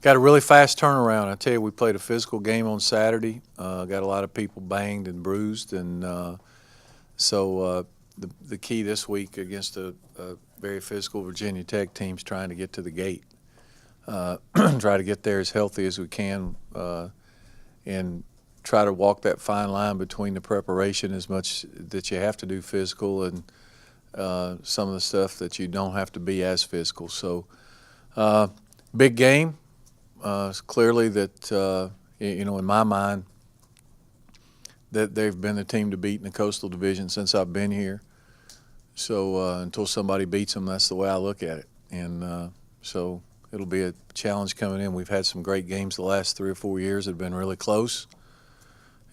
got a really fast turnaround. I tell you, we played a physical game on Saturday. Got a lot of people banged and bruised, and the key this week against a very physical Virginia Tech team is trying to get to the gate, try to get there as healthy as we can, and try to walk that fine line between the preparation as much that you have to do physical and some of the stuff that you don't have to be as physical. So big game. Clearly that, in my mind, that they've been the team to beat in the Coastal Division since I've been here. So until somebody beats them, that's the way I look at it. And so it'll be a challenge coming in. We've had some great games the last 3 or 4 years that have been really close.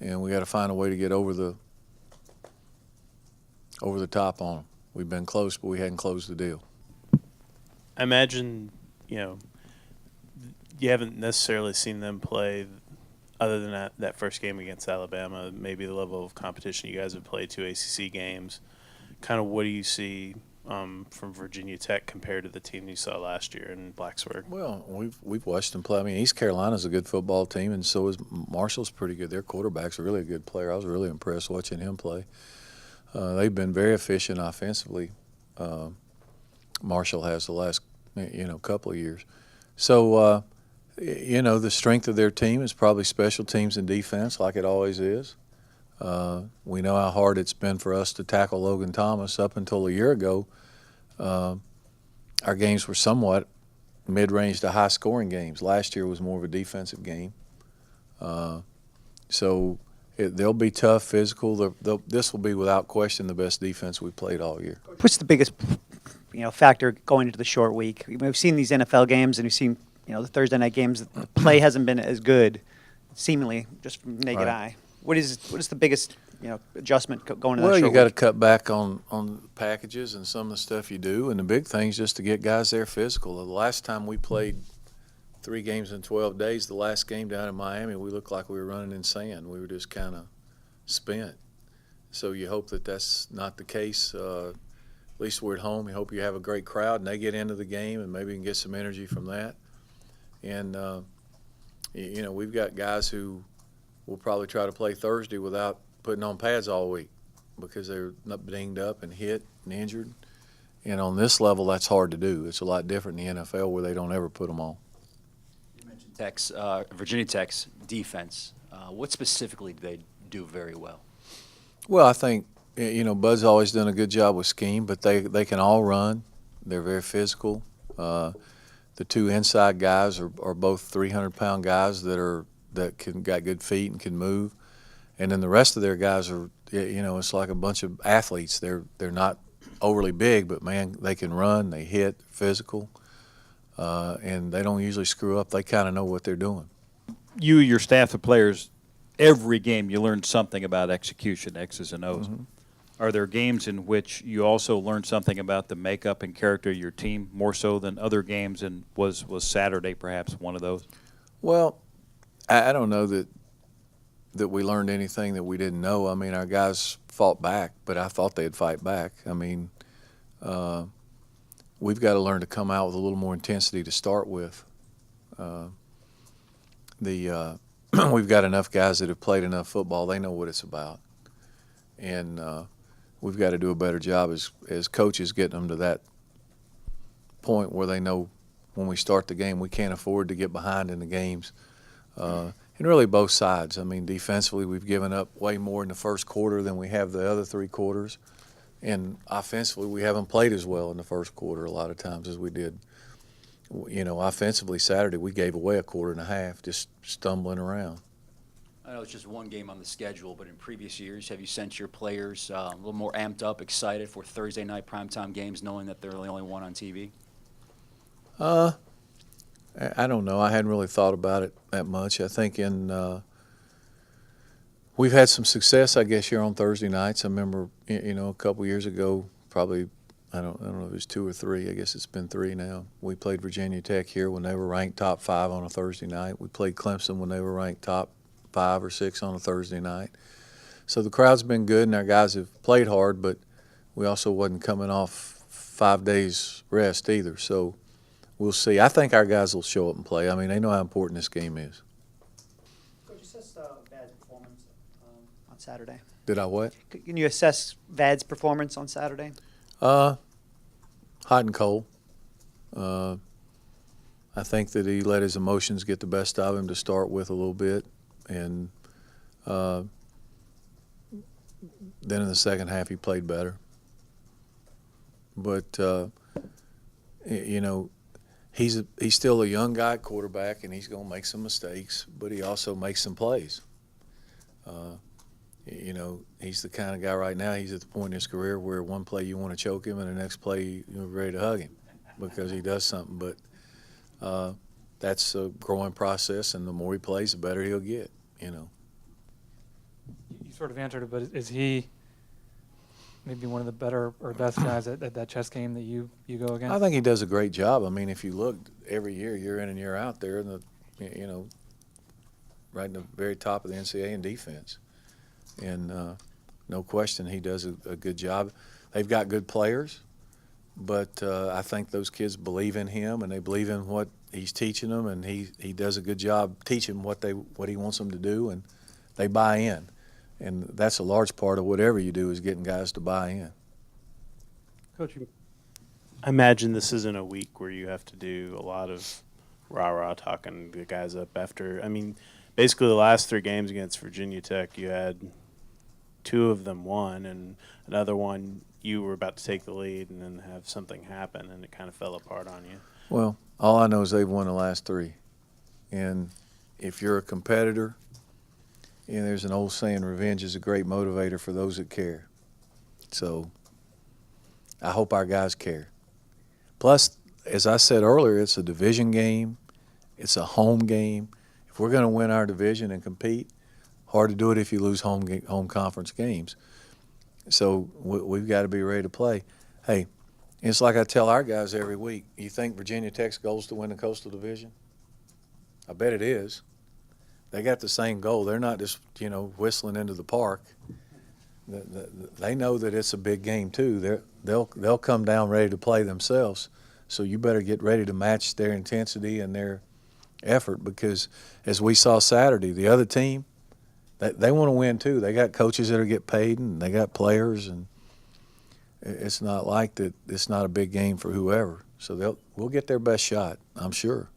And we got to find a way to get over the top on them. We've been close, but we hadn't closed the deal. I imagine, you haven't necessarily seen them play other than that first game against Alabama, maybe the level of competition you guys have played 2 ACC games. Kind of what do you see from Virginia Tech compared to the team you saw last year in Blacksburg? Well, we've watched them play. I mean, East Carolina's a good football team, and so is Marshall's pretty good. Their quarterback's a really good player. I was really impressed watching him play. They've been very efficient offensively. Marshall has the last couple of years. So the strength of their team is probably special teams and defense, like it always is. We know how hard it's been for us to tackle Logan Thomas. Up until a year ago, our games were somewhat mid-range to high-scoring games. Last year was more of a defensive game. They'll be tough, physical. This will be, without question, the best defense we've played all year. What's the biggest factor going into the short week? We've seen these NFL games, and we've seen the Thursday night games. The play hasn't been as good, seemingly, just from naked eye. What is the biggest adjustment going into the short week? Well, you got to cut back on packages and some of the stuff you do, and the big thing is just to get guys there physical. The last time we played 3 games in 12 days, the last game down in Miami, we looked like we were running in sand. We were just kind of spent. So you hope that that's not the case. At least we're at home. You hope you have a great crowd and they get into the game and maybe you can get some energy from that. And, we've got guys who will probably try to play Thursday without putting on pads all week because they're dinged up and hit and injured. And on this level, that's hard to do. It's a lot different in the NFL where they don't ever put them on. Virginia Tech's defense. What specifically do they do very well? Well, I think Bud's always done a good job with scheme, but they can all run. They're very physical. The 2 inside guys are both 300-pound guys that got good feet and can move, and then the rest of their guys are it's like a bunch of athletes. They're not overly big, but man, they can run, they hit, physical. And they don't usually screw up. They kind of know what they're doing. You, your staff of players, every game you learn something about execution, X's and O's. Mm-hmm. Are there games in which you also learn something about the makeup and character of your team more so than other games, and was Saturday perhaps one of those? Well, I don't know that we learned anything that we didn't know. I mean, our guys fought back, but I thought they'd fight back. I mean, we've got to learn to come out with a little more intensity to start with. We've got enough guys that have played enough football. They know what it's about. And we've got to do a better job as coaches getting them to that point where they know when we start the game we can't afford to get behind in the games. And really both sides. I mean, defensively we've given up way more in the first quarter than we have the other 3 quarters. And offensively, we haven't played as well in the first quarter a lot of times as we did. Offensively, Saturday, we gave away a quarter and a half just stumbling around. I know it's just one game on the schedule, but in previous years, have you sensed your players a little more amped up, excited for Thursday night primetime games, knowing that they're the only one on TV? I don't know. I hadn't really thought about it that much. I think we've had some success, I guess, here on Thursday nights. I remember, a couple years ago, probably, I don't know if it was 2 or 3. I guess it's been 3 now. We played Virginia Tech here when they were ranked top 5 on a Thursday night. We played Clemson when they were ranked top 5 or 6 on a Thursday night. So the crowd's been good, and our guys have played hard, but we also wasn't coming off 5 days rest either. So we'll see. I think our guys will show up and play. I mean, they know how important this game is. Coach, assess Vad's performance on Saturday. Did I what? Can you assess Vad's performance on Saturday? Hot and cold. I think that he let his emotions get the best of him to start with a little bit, and then in the second half he played better. But you know, he's still a young guy at quarterback, and he's going to make some mistakes, but he also makes some plays. You know, he's the kind of guy right now, he's at the point in his career where one play you want to choke him and the next play you're ready to hug him because he does something. But that's a growing process, and the more he plays, the better he'll get, you know. You sort of answered it, but is he maybe one of the better or best guys at that chess game that you go against? I think he does a great job. I mean, if you look every year, year in and year out, there in the, you know, right in the very top of the NCAA in defense. And no question, he does a good job. They've got good players, but I think those kids believe in him, and they believe in what he's teaching them, and he does a good job teaching what he wants them to do, and they buy in. And that's a large part of whatever you do is getting guys to buy in. Coach, I imagine this isn't a week where you have to do a lot of rah-rah talking the guys up after. I mean, basically the last 3 games against Virginia Tech, you had 2 of them won, and another one you were about to take the lead and then have something happen, and it kind of fell apart on you. Well, all I know is they've won the last 3. And if you're a competitor, you know, there's an old saying, revenge is a great motivator for those that care. So I hope our guys care. Plus, as I said earlier, it's a division game. It's a home game. If we're going to win our division and compete, hard to do it if you lose home conference games. So we've got to be ready to play. Hey, it's like I tell our guys every week, you think Virginia Tech's goal is to win the Coastal Division? I bet it is. They got the same goal. They're not just, you know, whistling into the park. They know that it's a big game too. They'll come down ready to play themselves. So you better get ready to match their intensity and their effort, because as we saw Saturday, the other team, they want to win too. They got coaches that are get paid, and they got players, and it's not like that. It's not a big game for whoever. So we'll get their best shot, I'm sure.